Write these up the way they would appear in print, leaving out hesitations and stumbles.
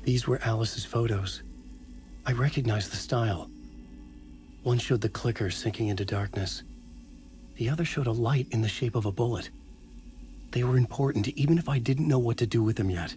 These were Alice's photos. I recognized the style. One showed the clicker sinking into darkness. The other showed a light in the shape of a bullet. They were important, even if I didn't know what to do with them yet.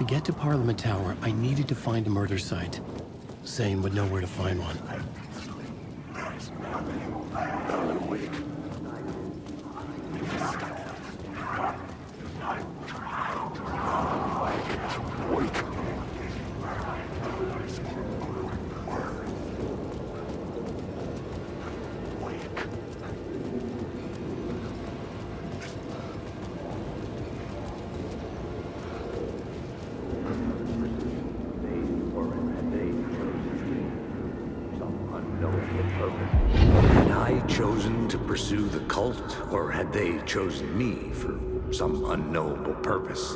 To get to Parliament Tower, I needed to find a murder site. Zane would know where to find one. Pursue the cult, or had they chosen me for some unknowable purpose?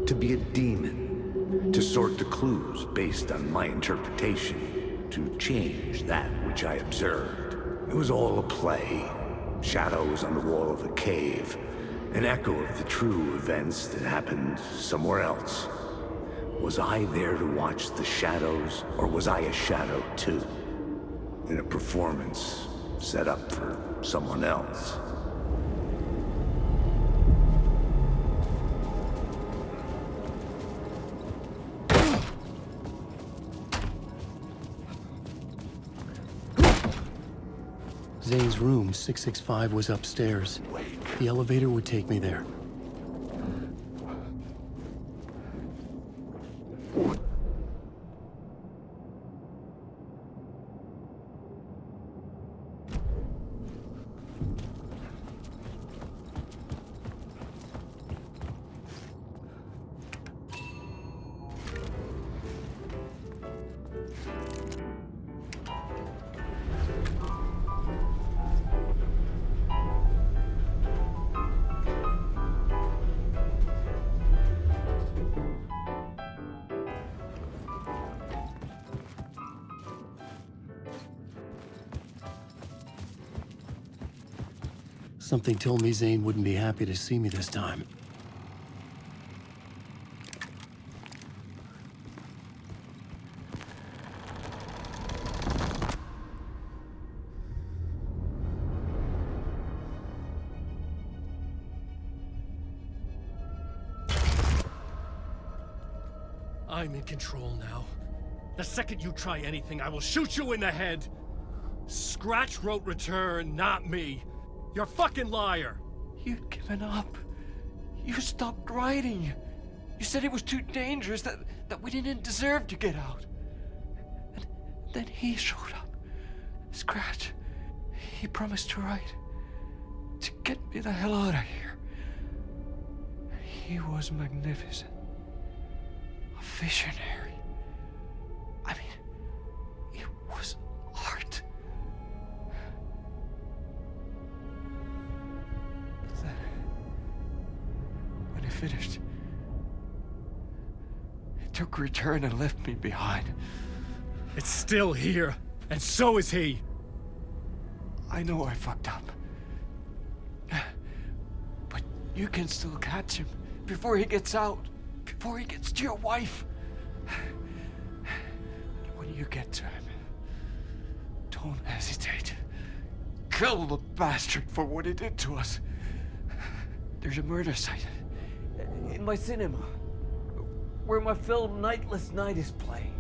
To be a demon, to sort the clues based on my interpretation, to change that which I observed. It was all a play. Shadows on the wall of the cave, an echo of the true events that happened somewhere else. Was I there to watch the shadows, or was I a shadow too? In a performance set up for someone else. Zane's room, 665, was upstairs. The elevator would take me there. Something told me Zane wouldn't be happy to see me this time. I'm in control now. The second you try anything, I will shoot you in the head. Scratch wrote return, not me. You're a fucking liar. You'd given up. You stopped writing. You said it was too dangerous, that we didn't deserve to get out. And then he showed up. Scratch. He promised to write. To get me the hell out of here. He was magnificent. A visionary. I mean, it was art. Then, when he finished, he took return and left me behind. It's still here, and so is he. I know I fucked up. But you can still catch him before he gets out, before he gets to your wife. When you get to him, don't hesitate. Kill the bastard for what he did to us. There's a murder site in my cinema where my film Nightless Night is playing.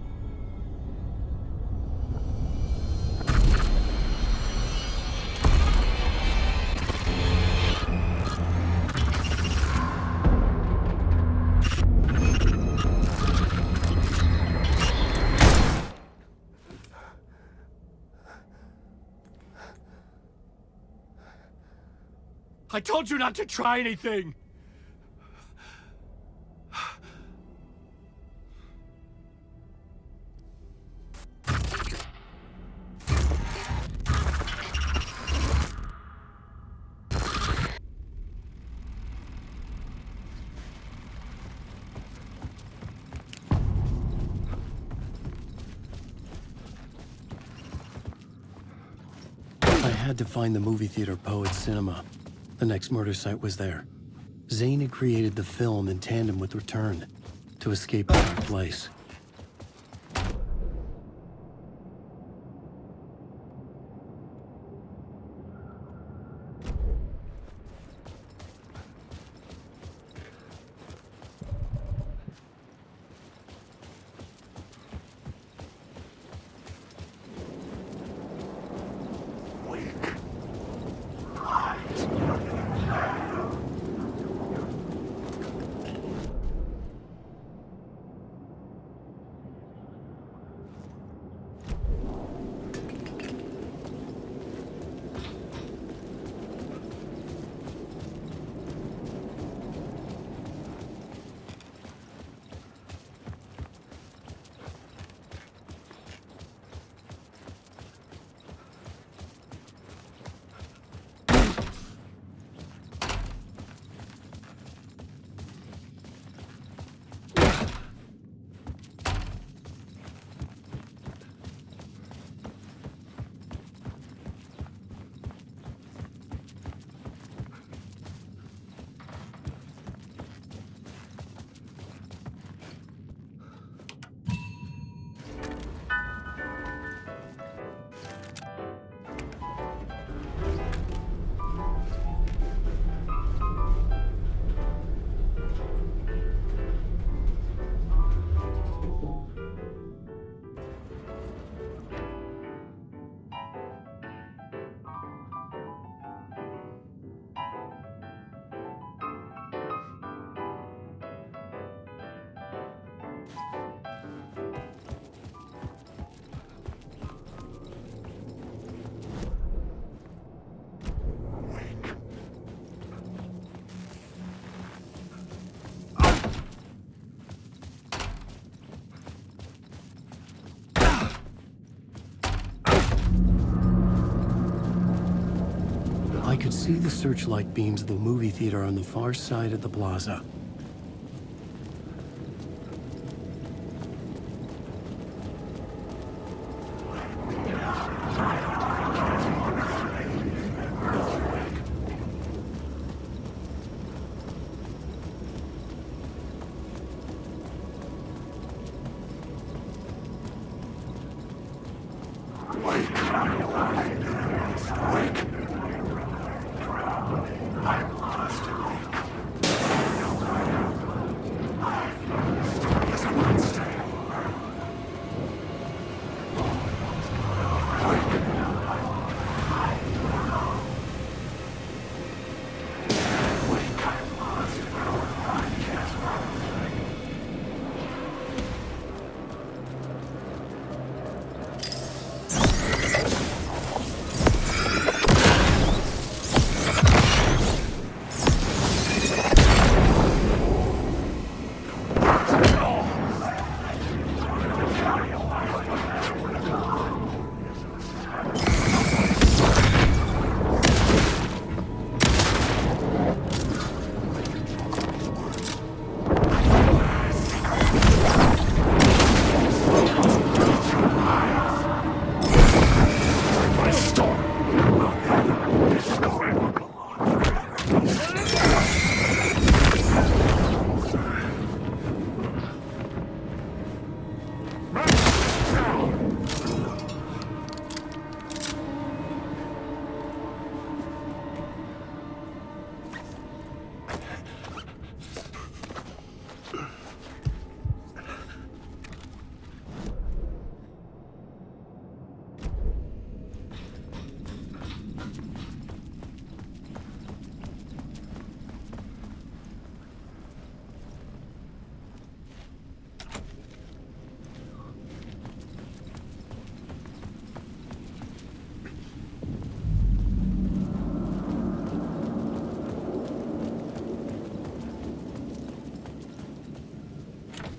I told you not to try anything! I had to find the movie theater Poet's Cinema. The next murder site was there. Zane had created the film in tandem with Return to escape the dark place. I could see the searchlight beams of the movie theater on the far side of the plaza.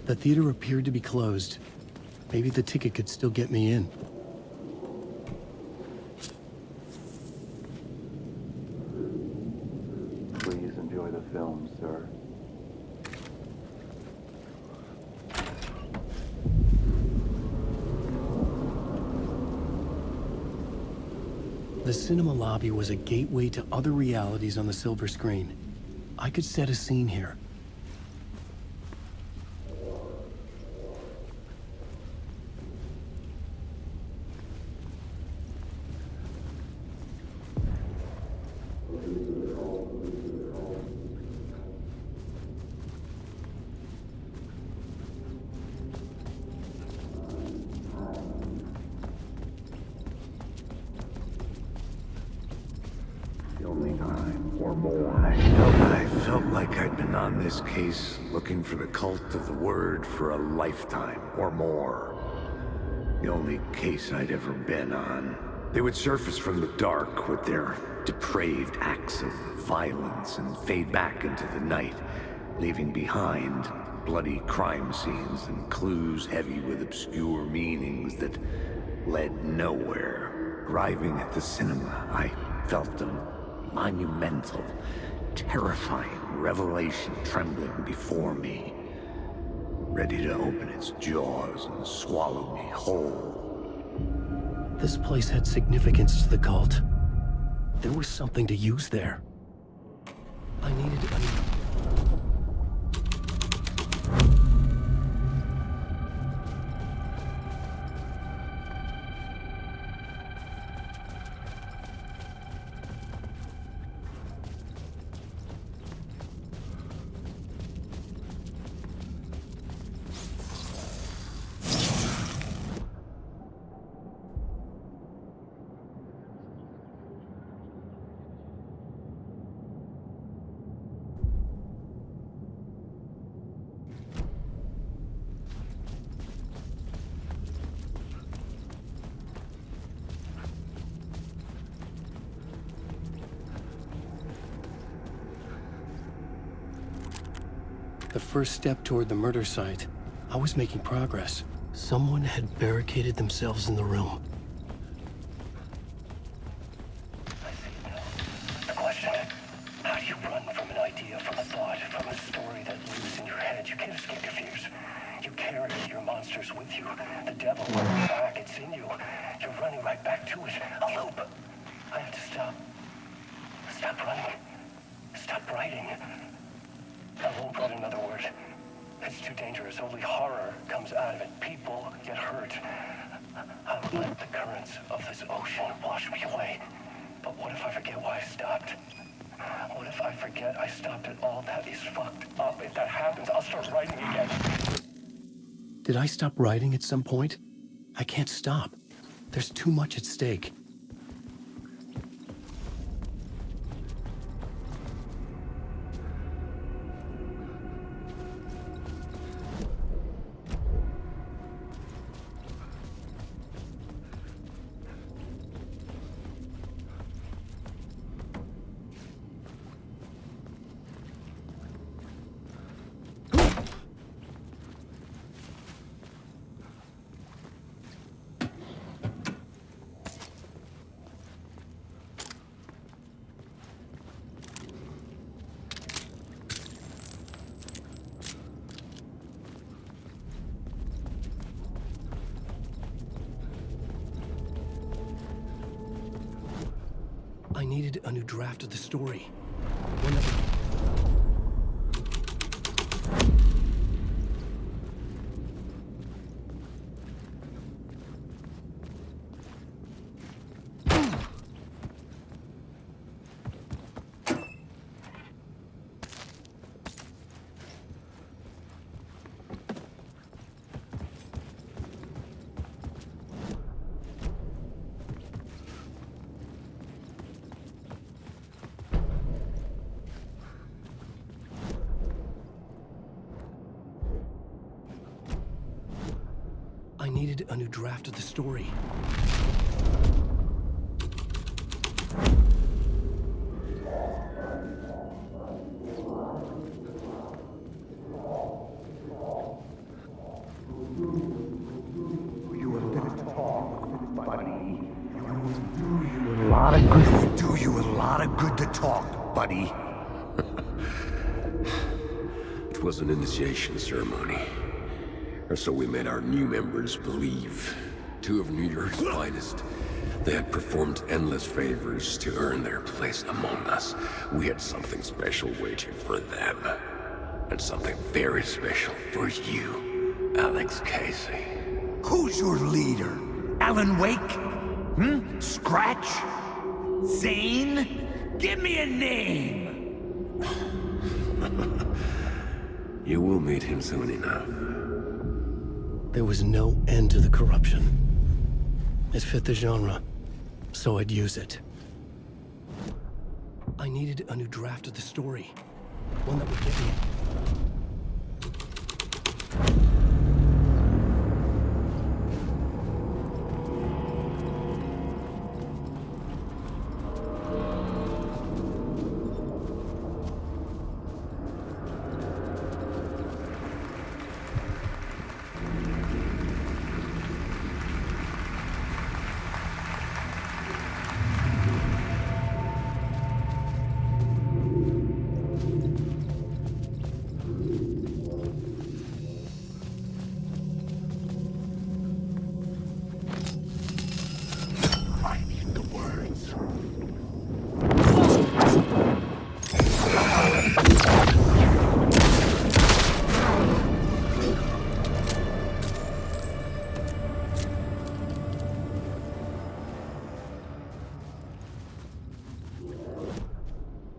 The theater appeared to be closed. Maybe the ticket could still get me in. Please enjoy the film, sir. The cinema lobby was a gateway to other realities on the silver screen. I could set a scene here. I felt like I'd been on this case looking for the cult of the word for a lifetime or more. The only case I'd ever been on. They would surface from the dark with their depraved acts of violence and fade back into the night, leaving behind bloody crime scenes and clues heavy with obscure meanings that led nowhere. Arriving at the cinema, I felt a monumental, terrifying revelation trembling before me, ready to open its jaws and swallow me whole. This place had significance to the cult. There was something to use there. I needed to... The first step toward the murder site. I was making progress. Someone had barricaded themselves in the room. I see it now. The question, how do you run from an idea, from a thought, from a story that lives in your head? You can't escape your fears. You carry your monsters with you. The devil running back, it's in you. You're running right back to it. A loop. I have to stop. Stop running. Stop writing. I won't put another word. It's too dangerous. Only horror comes out of it. People get hurt. I'll let the currents of this ocean wash me away. But what if I forget why I stopped? What if I forget I stopped it all? That is fucked up. If that happens, I'll start writing again. Did I stop writing at some point? I can't stop. There's too much at stake. I needed a new draft of the story. One that would... I needed a new draft of the story. Do you a lot of good to talk, buddy. It was an initiation ceremony. Or so we made our new members believe. Two of New York's finest. They had performed endless favors to earn their place among us. We had something special waiting for them. And something very special for you, Alex Casey. Who's your leader? Alan Wake? Scratch? Zane? Give me a name! You will meet him soon enough. There was no end to the corruption. It fit the genre, so I'd use it. I needed a new draft of the story. One that would get me...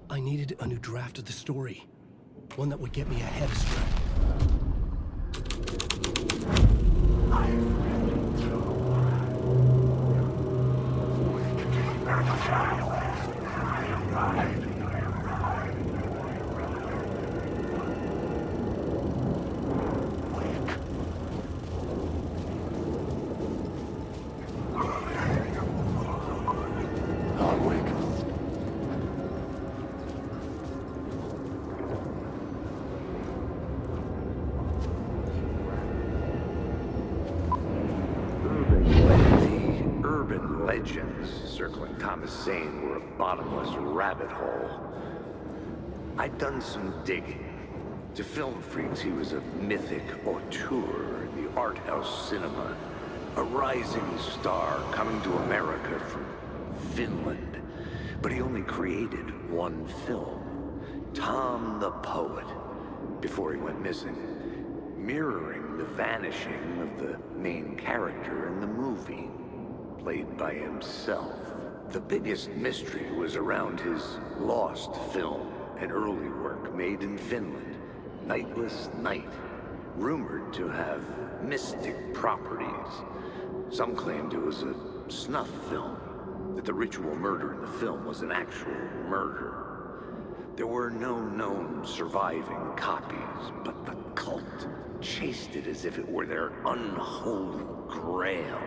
I needed a new draft of the story. One that would get me ahead of Scratch. Legends circling Thomas Zane were a bottomless rabbit hole. I'd done some digging. To film freaks, he was a mythic auteur in the art house cinema. A rising star coming to America from Finland. But he only created one film, Tom the Poet, before he went missing, mirroring the vanishing of the main character in the movie. played by himself. The biggest mystery was around his lost film, an early work made in Finland, Nightless Night, rumored to have mystic properties. Some claimed it was a snuff film, that the ritual murder in the film was an actual murder. There were no known surviving copies, but the cult chased it as if it were their unholy grail.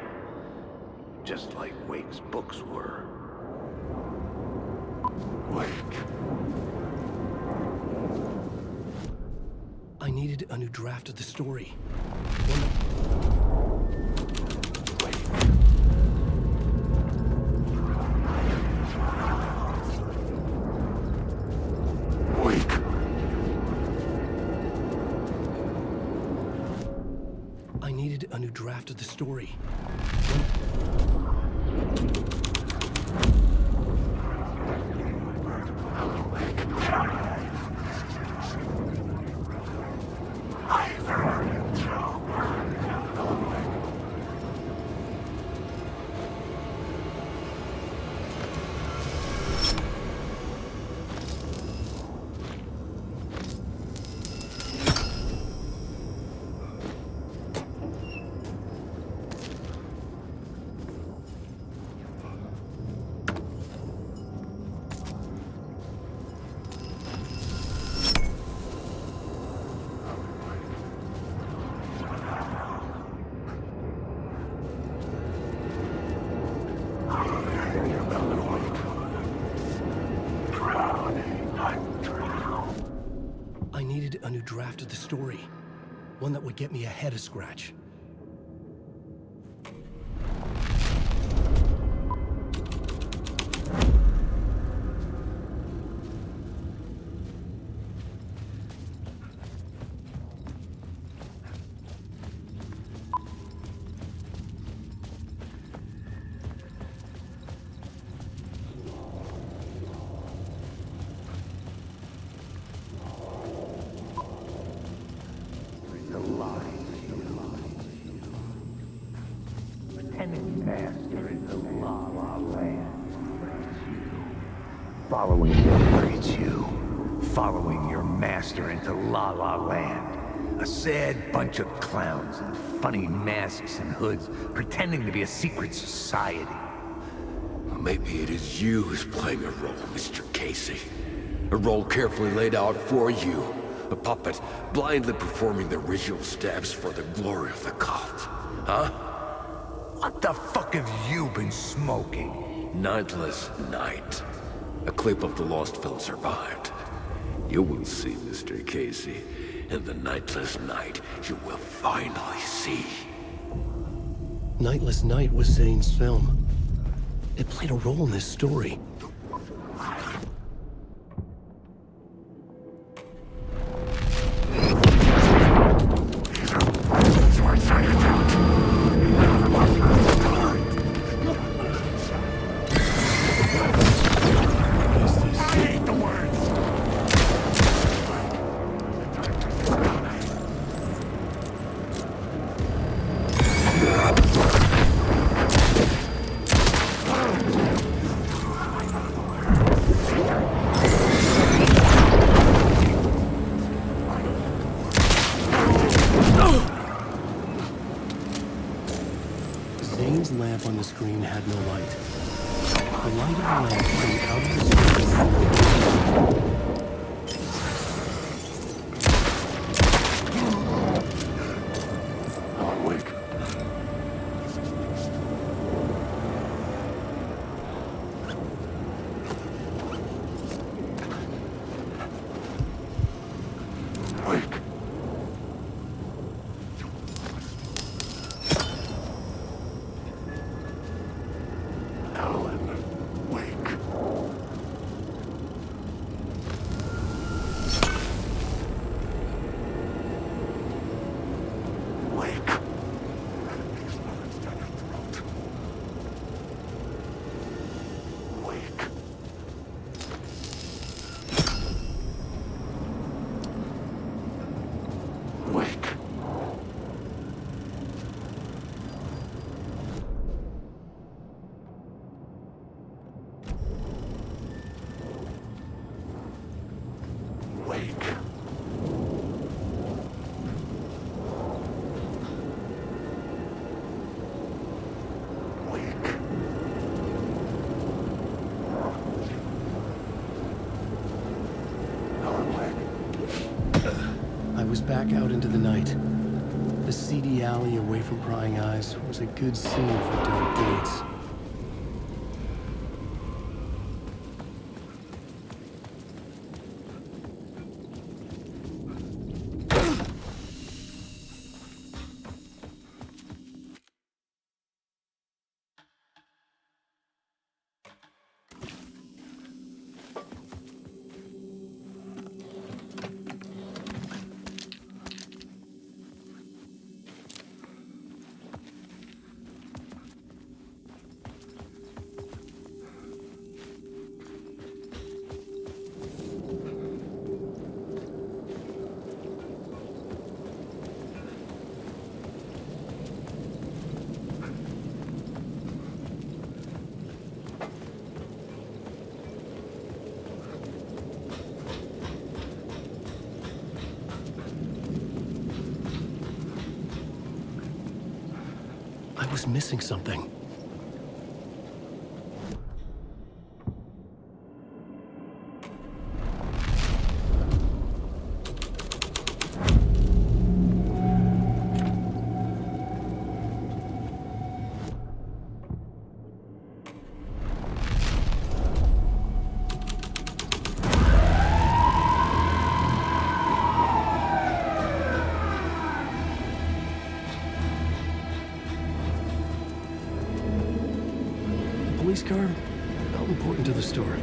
Just like Wake's books were. Wake. I needed a new draft of the story. I needed a new draft of the story. I needed a new draft of the story. One that would get me ahead of Scratch. Following your master into La La Land. A sad bunch of clowns in funny masks and hoods, pretending to be a secret society. Maybe it is you who's playing a role, Mr. Casey. A role carefully laid out for you. A puppet blindly performing the ritual steps for the glory of the cult. Huh? What the fuck have you been smoking? Nightless Night. A clip of the lost film survived. You will see, Mr. Casey. In the Nightless Night, you will finally see. Nightless Night was Zane's film. It played a role in this story. Zane's lamp on the screen had no light. The light of the lamp came out of the screen. was back out into the night. The seedy alley away from prying eyes was a good scene for dark deeds. I was missing something. Police car? How important to the story?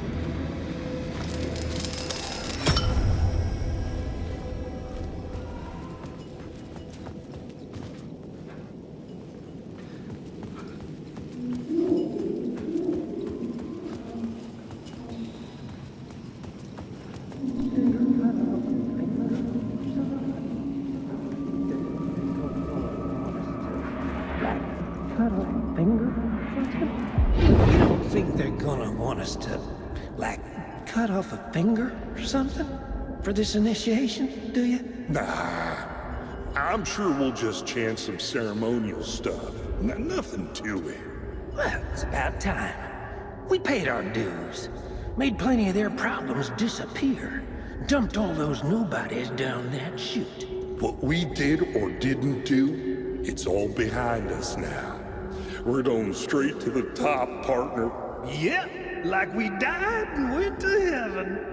You don't think they're gonna want us to, like, cut off a finger or something for this initiation, do you? Nah, I'm sure we'll just chant some ceremonial stuff. Nothing to it. Well, it's about time. We paid our dues, made plenty of their problems disappear, dumped all those nobodies down that chute. What we did or didn't do, it's all behind us now. We're going straight to the top, partner. Yep, like we died and went to heaven.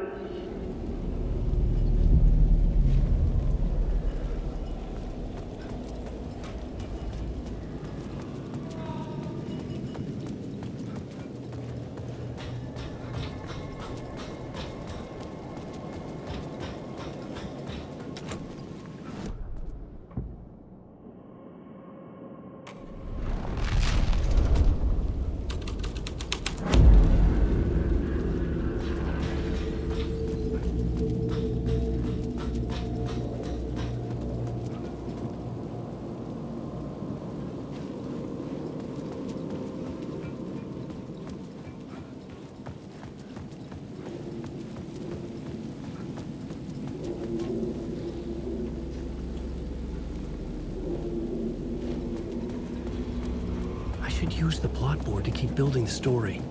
Use the plot board to keep building the story.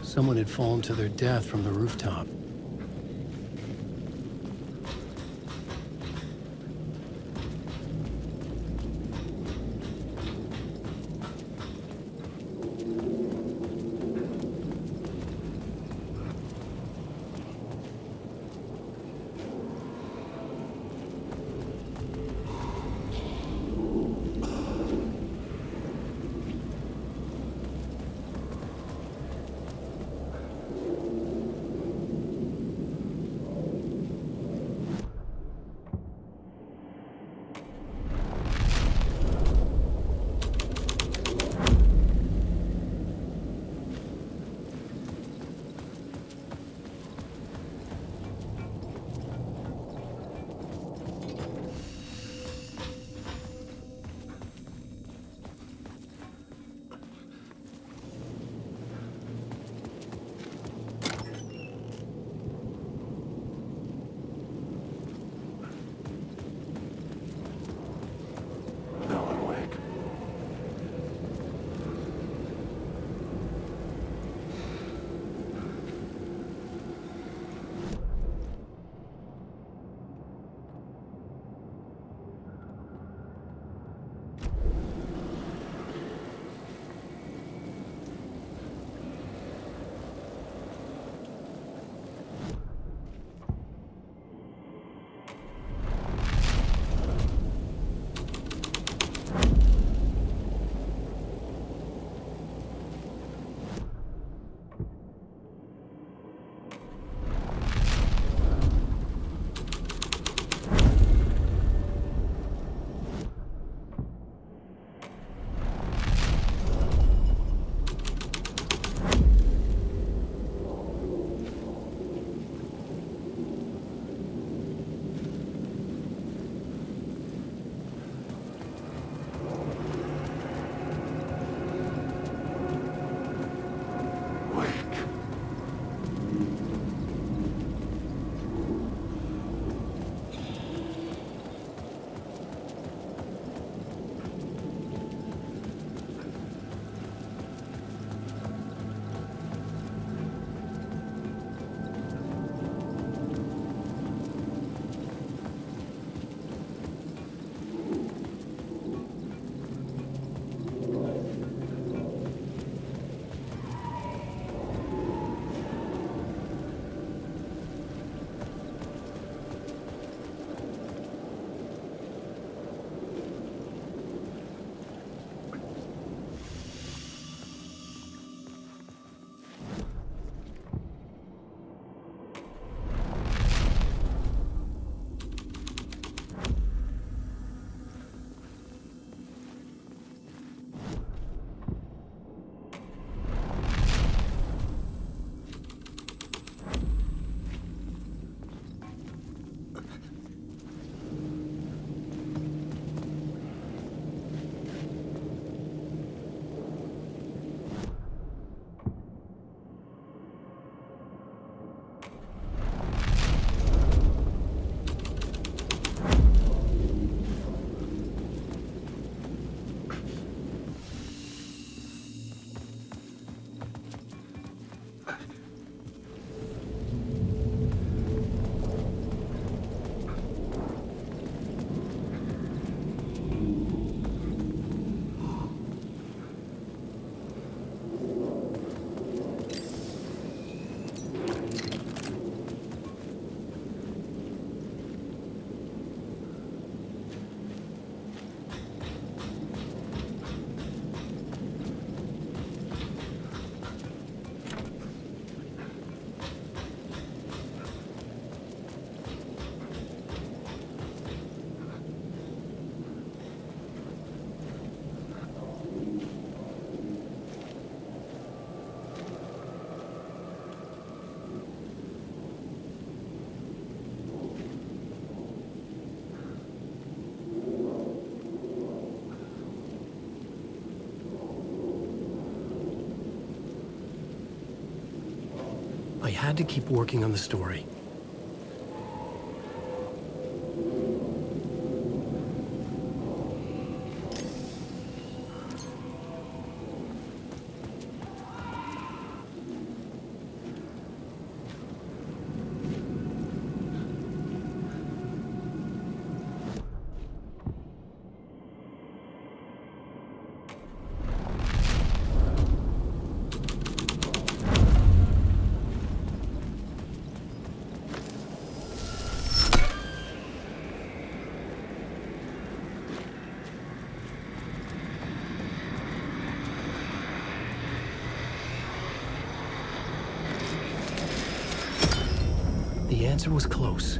Someone had fallen to their death from the rooftop. I had to keep working on the story. The answer was close.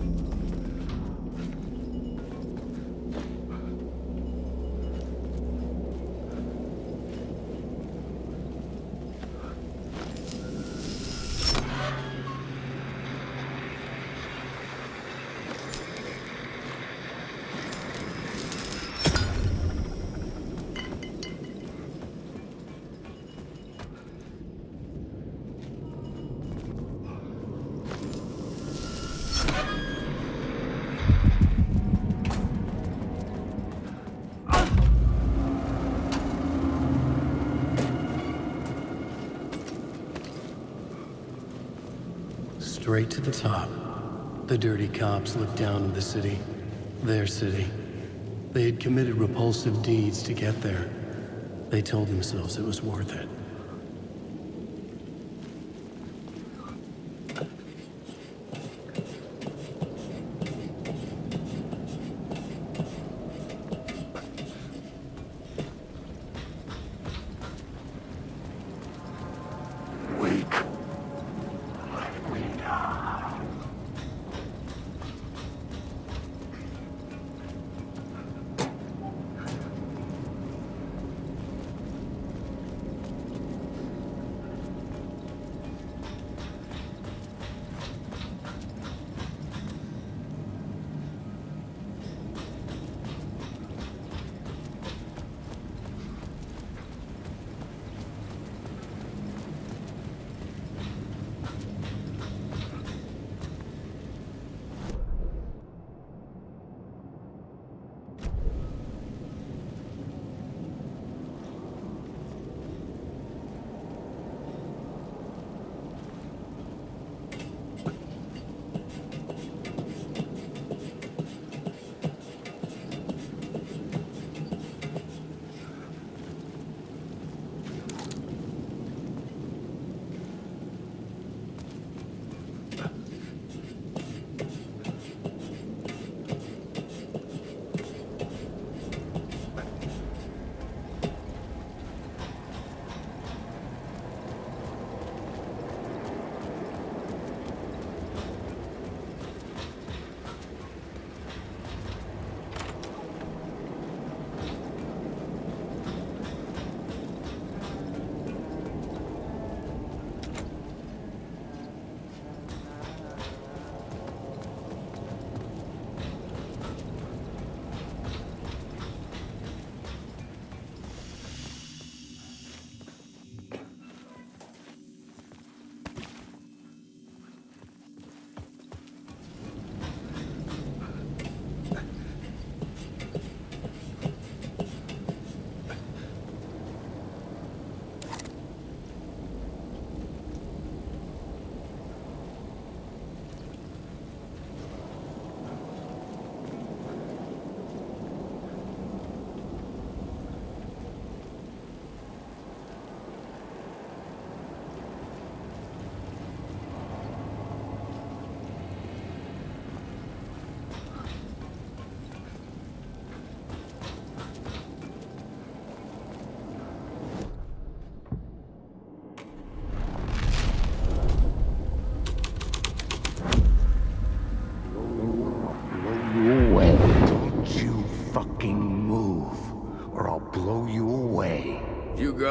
Straight to the top. The dirty cops looked down on the city. Their city. They had committed repulsive deeds to get there. They told themselves it was worth it.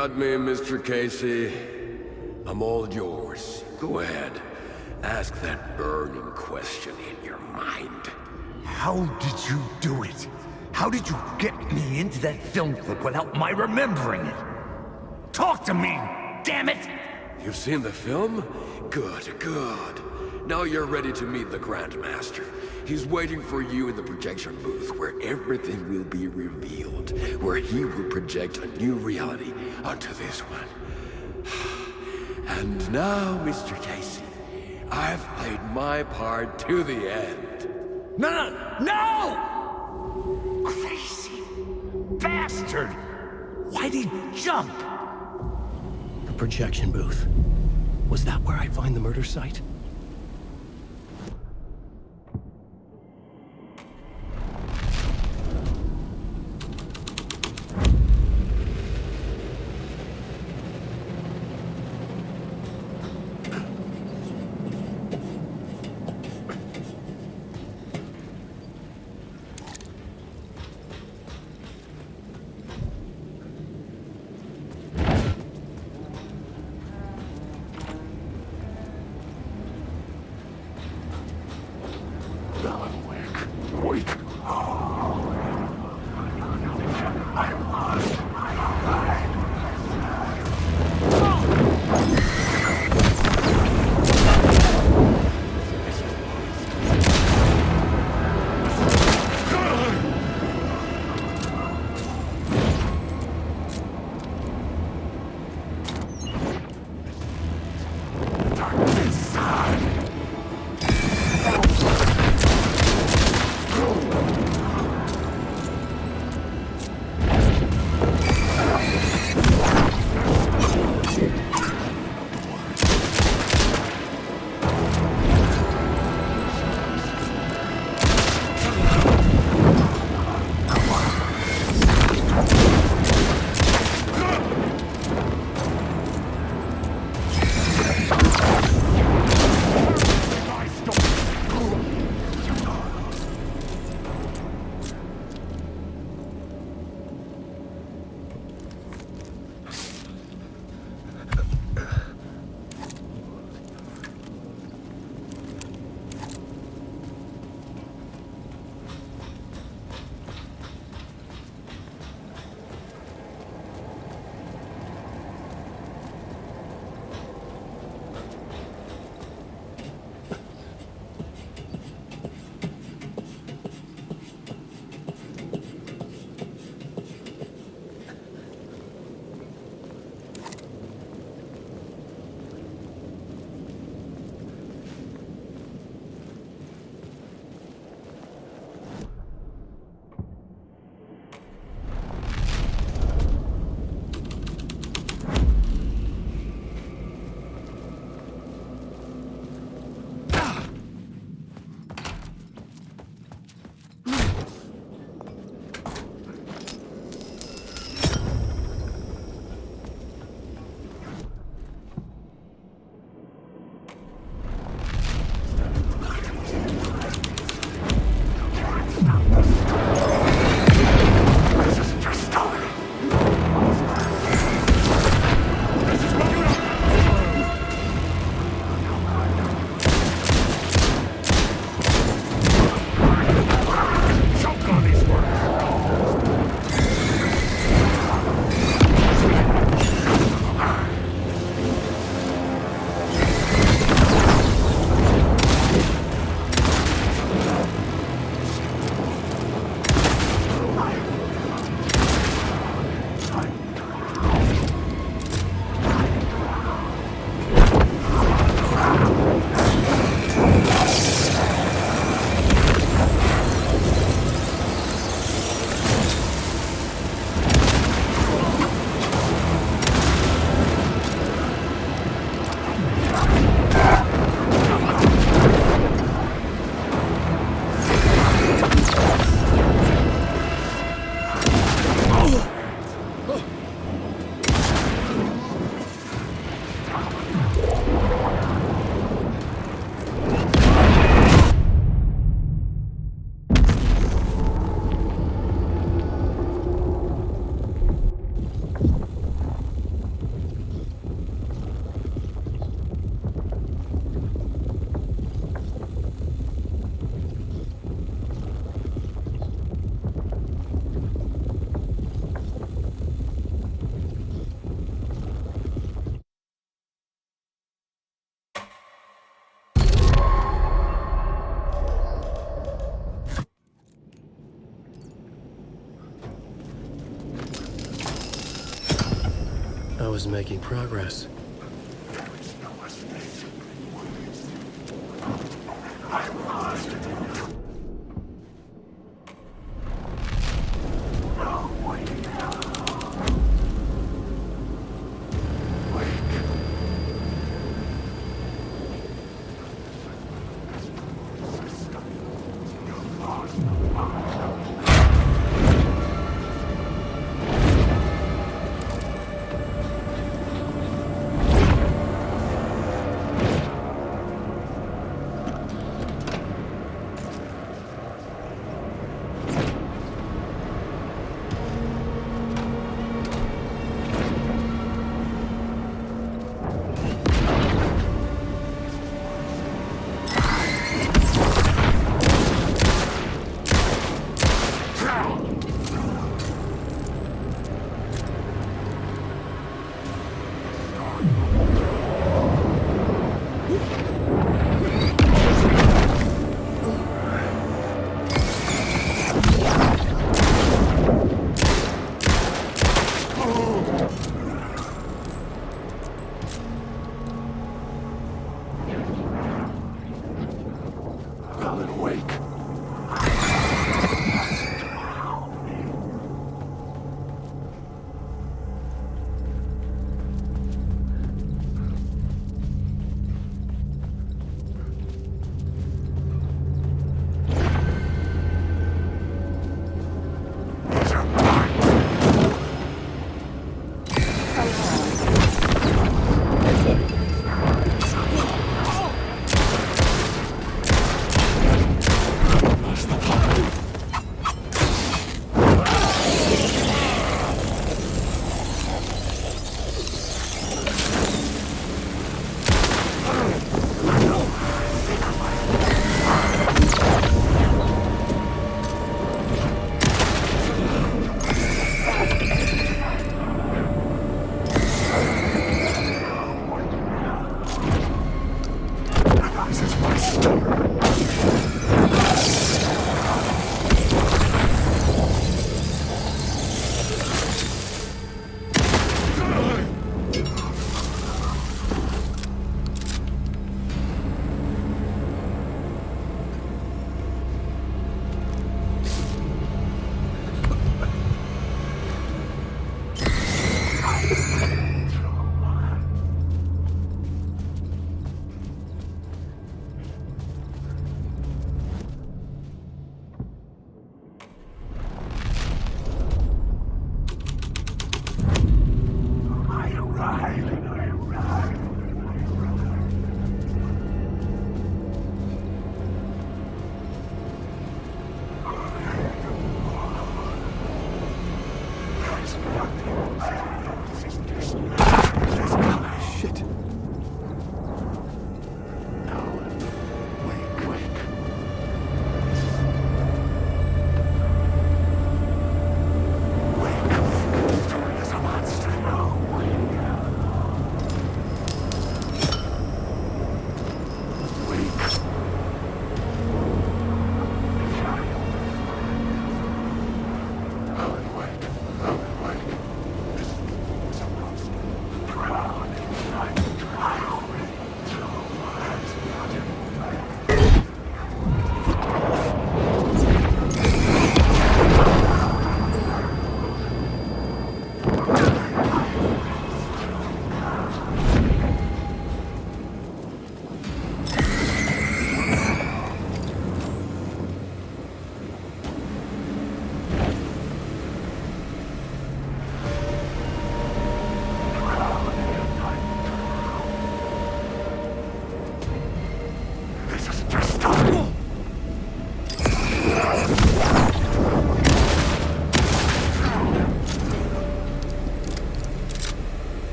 Got me, Mr. Casey. I'm all yours. Go ahead. Ask that burning question in your mind. How did you do it? How did you get me into that film clip without my remembering it? Talk to me, damn it! You've seen the film? Good, good. Now you're ready to meet the Grandmaster. He's waiting for you in the projection booth where everything will be revealed, where he will project a new reality onto this one. And now, Mr. Casey, I've played my part to the end. No! Crazy bastard! Why'd he jump? The projection booth. Was that where I find the murder site? was making progress.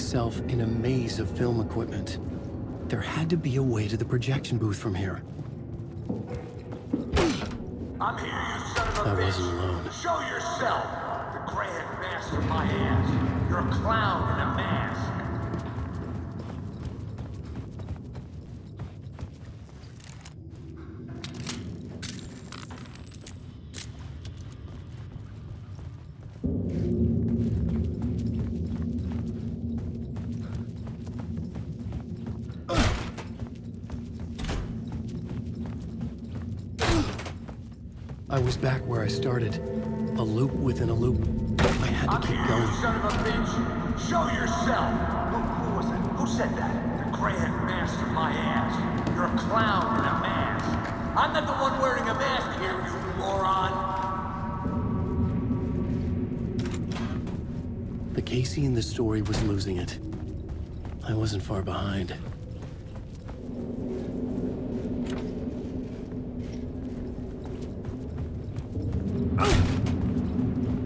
myself in a maze of film equipment. There had to be a way to the projection booth from here. I'm here, you son of a bitch. I wasn't alone. Show yourself. The Grand Master, my ass. You're a clown in a mask. I was back where I started. A loop within a loop. I had to keep going. You son of a bitch. Show yourself. Who was it? Who said that? The Grand Master, my ass. You're a clown in a mask. I'm not the one wearing a mask here, you moron. The Casey in the story was losing it. I wasn't far behind.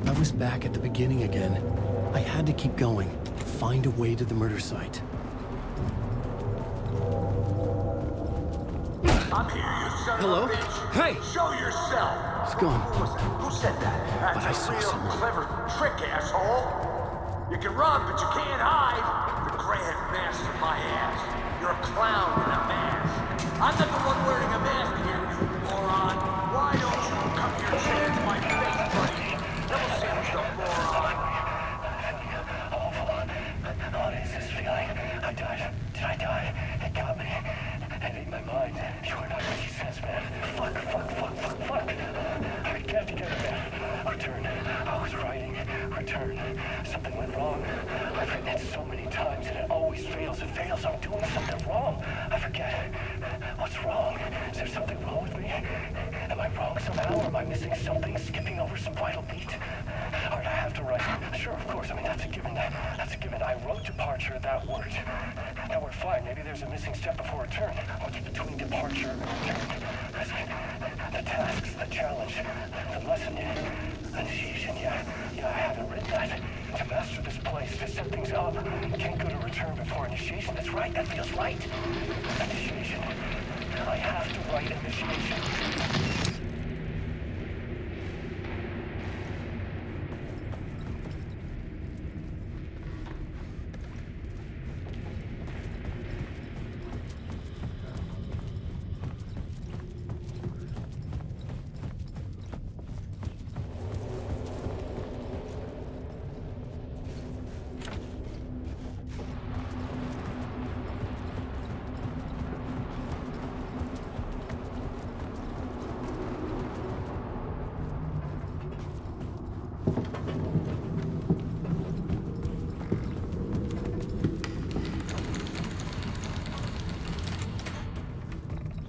I was back at the beginning again. I had to keep going, find a way to the murder site. I'm here, you son Hello? of a bitch. Hey! Show yourself. It's gone. Who was it? Who said that? But I That's saw a real someone. clever trick, asshole. You can run, but you can't hide. The Grand Master, my ass. You're a clown in a mask. I'm not the one wearing a mask here, you moron. Why don't you come here and say it to my face, buddy? Double sandwich, the moron. What is this feeling? I died. Did I die? It got me. It ate my mind. You are not making sense, man. Fuck. Get together, man. Return. I was writing. Return. Something went wrong. I've written it so many times and it always fails. It fails. I'm doing something wrong. I forget. What's wrong? Is there something wrong with me? Am I wrong somehow? Or am I missing something? Skipping over some vital beat? All right, I have to write. Sure, of course. I mean, that's a given. That's a given. I wrote departure. That worked. That worked fine. Maybe there's a missing step before return. What's between departure and return? The tasks, the challenge, the lesson, initiation. Yeah, I haven't written that. To master this place, to set things up, can't go to return before initiation. That's right. That feels right. Initiation. I have to write initiation.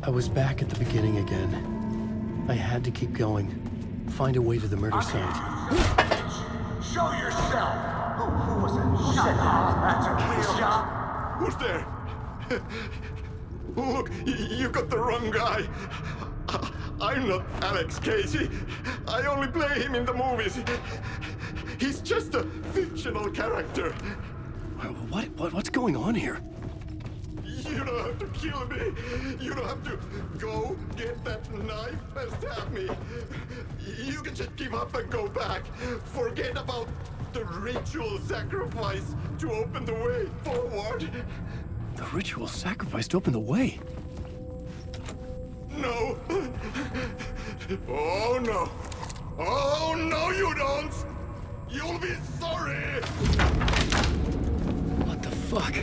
I was back at the beginning again. I had to keep going, find a way to the murder site. Show yourself. Who was it? Who said that? That's a real job. Who's there? Look, you got the wrong guy. I'm not Alex Casey. I only play him in the movies. He's just a fictional character. What's going on here? You don't have to kill me. You don't have to go get that knife and stab me. You can just give up and go back. Forget about the ritual sacrifice to open the way forward. The ritual sacrifice to open the way? No. Oh, no. Oh, no, you don't. You'll be sorry. What the fuck?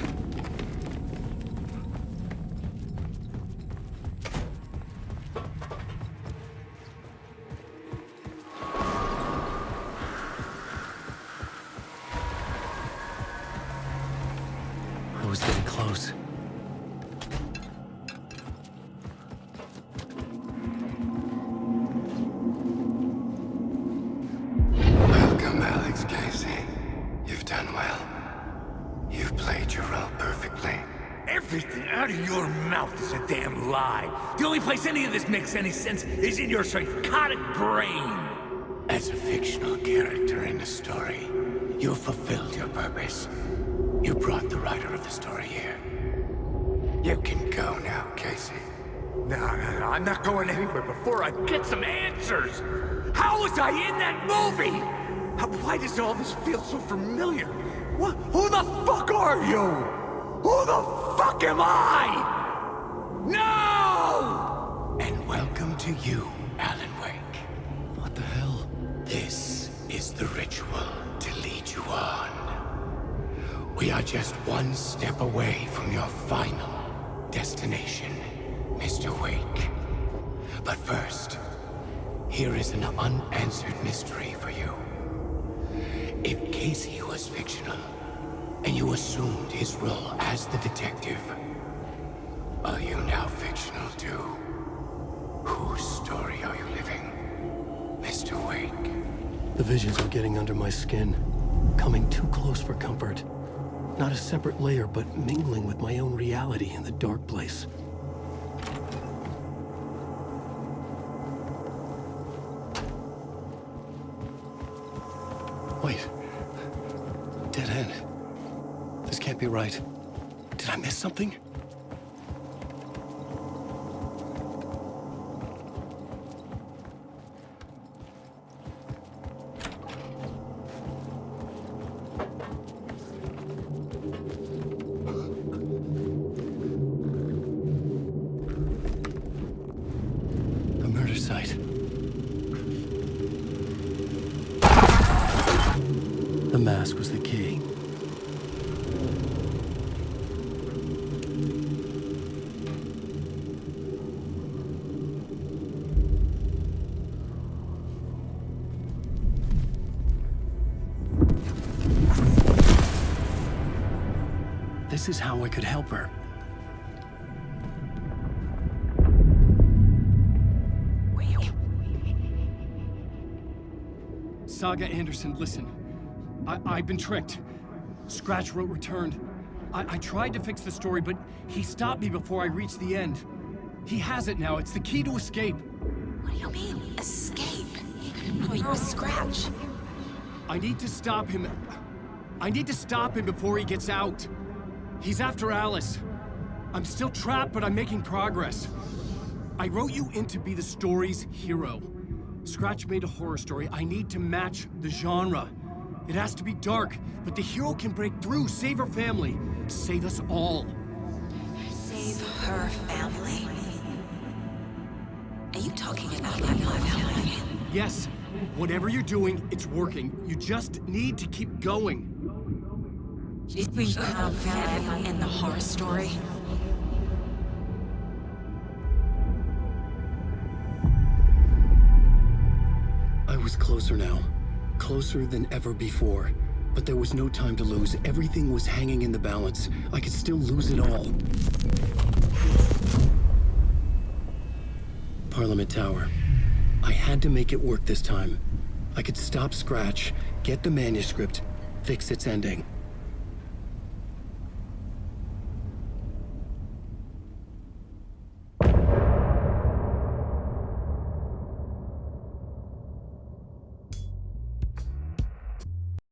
I was getting close. Welcome, Alex Casey. You've done well. You've played your role perfectly. Everything out of your mouth is a damn lie. The only place any of this makes any sense is in your psychotic brain. As a fictional character in a story, you've fulfilled your purpose. You brought the writer of the story here. You can go now, Casey. No, I'm not going anywhere before I get some answers! How was I in that movie? Why does all this feel so familiar? What? Who the fuck are you? Who the fuck am I? No! And welcome to you, Alan Wake. What the hell? This is the ritual to lead you on. We are just one step away from your final destination, Mr. Wake. But first, here is an unanswered mystery for you. If Casey was fictional, and you assumed his role as the detective, are you now fictional too? Whose story are you living, Mr. Wake? The visions are getting under my skin, coming too close for comfort. Not a separate layer, but mingling with my own reality in the dark place. Wait. Dead end. This can't be right. Did I miss something? A murder site. The mask was the key. This is how I could help her. Saga Anderson, listen. I've been tricked. Scratch wrote returned. I tried to fix the story, but he stopped me before I reached the end. He has it now. It's the key to escape. What do you mean, escape? Wait, Scratch. I need to stop him. I need to stop him before he gets out. He's after Alice. I'm still trapped, but I'm making progress. I wrote you in to be the story's hero. Scratch made a horror story. I need to match the genre. It has to be dark, but the hero can break through, save her family, save us all. Save her family? Are you talking about my family? Yes, whatever you're doing, it's working. You just need to keep going. Did we have family in the horror story? I was closer now. Closer than ever before. But there was no time to lose. Everything was hanging in the balance. I could still lose it all. Parliament Tower. I had to make it work this time. I could stop Scratch, get the manuscript, fix its ending.